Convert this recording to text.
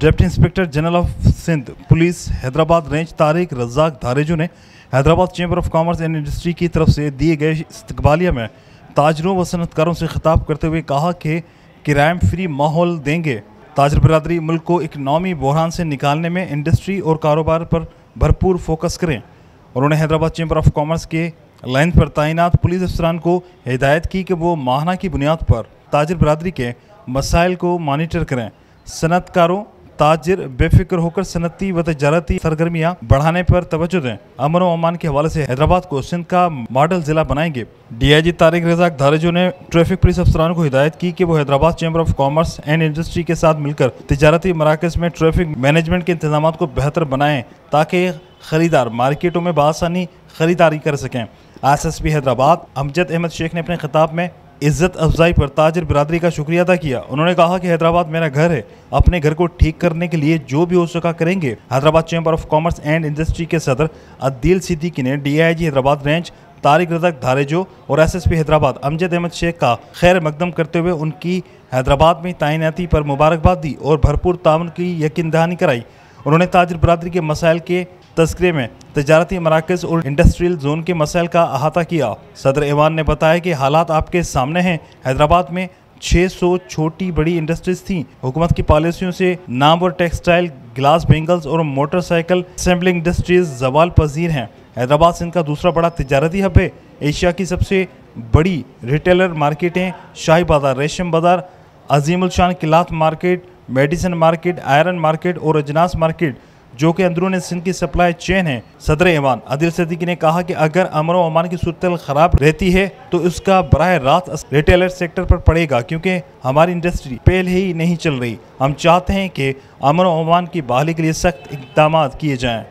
Deputy inspector general of Sindh police Hyderabad range Tariq Razaq Dharejo ने Hyderabad chamber of commerce and industry की तरफ से दिए गए इस्तकबालिया में ताजरों व सनतकारों से खिताब करते हुए कहा कि क्राइम फ्री माहौल देंगे। ताजर बिरादरी मुल्क को इकनॉमी बहरान से निकालने में इंडस्ट्री और कारोबार पर भरपूर फोकस करें। उन्होंने हैदराबाद चैम्बर ऑफ कॉमर्स के लाइन पर तैनात पुलिस अफसरान को हिदायत की कि वो माहना की बुनियाद पर ताजर बिरादरी के मसाइल को मॉनिटर करें। सनतकारों ताजिर बेफिक्र होकर सनती व तजारती सरगर्मियाँ बढ़ाने पर तवज्जो दें। अमन व अमान के हवाले से हैदराबाद को सिंध का मॉडल जिला बनाएंगे। DIG तारिक रज़ाक धारेजू ने ट्रैफिक पुलिस अफसरान को हिदायत की कि वो Hyderabad chamber of commerce and industry के साथ मिलकर तजारती मराकज़ में ट्रैफिक मैनेजमेंट के इंतजाम को बेहतर बनाएं ताकि खरीदार मार्केटों में बआसानी खरीदारी कर सकें। SSP हैदराबाद अमजद अहमद शेख ने अपने खिताब में इज़्ज़त अफजाई पर ताजिर बिरादरी का शुक्रिया अदा किया। उन्होंने कहा कि हैदराबाद मेरा घर है, अपने घर को ठीक करने के लिए जो भी हो सका करेंगे। Hyderabad chamber of commerce and industry के सदर अदील सिद्दीकी ने DIG हैदराबाद रेंज तारिक रज़ाक धारेजू और SSP हैदराबाद अमजद अहमद शेख का खैर मकदम करते हुए उनकी हैदराबाद में तैनाती पर मुबारकबाद दी और भरपूर ताउन की यकीन दहानी कराई। उन्होंने ताजिर बिरादरी के मसाइल के तस्करे में तजारती मराकज़ और इंडस्ट्रियल जोन के मसाइल का अहाता किया। सदर ऐवान ने बताया कि हालात आपके सामने हैं। हैदराबाद में 600 छोटी बड़ी इंडस्ट्रीज थीं। हुकूमत की पॉलिसियों से नामवर टेक्सटाइल, ग्लास बेंगल्स और मोटरसाइकिल असेंबलिंग इंडस्ट्रीज जवाल पजीर हैं। हैदराबाद सिंध का दूसरा बड़ा तजारती हब है। एशिया की सबसे बड़ी रिटेलर मार्केटें शाही बाजार, रेशम बाजार, अजीमुल शान cloth market, medicine market, iron market और अजनास मार्केट जो कि अंदरून सिंध की सप्लाई चेन है। सदर ऐवान अदील सिद्दीकी ने कहा कि अगर अमन व अमान की सूरत खराब रहती है तो उसका बराह रास्त रिटेलर सेक्टर पर पड़ेगा, क्योंकि हमारी इंडस्ट्री पहले ही नहीं चल रही। हम चाहते हैं कि अमन व अमान की बहाली के लिए सख्त इक़दाम किए जाएँ।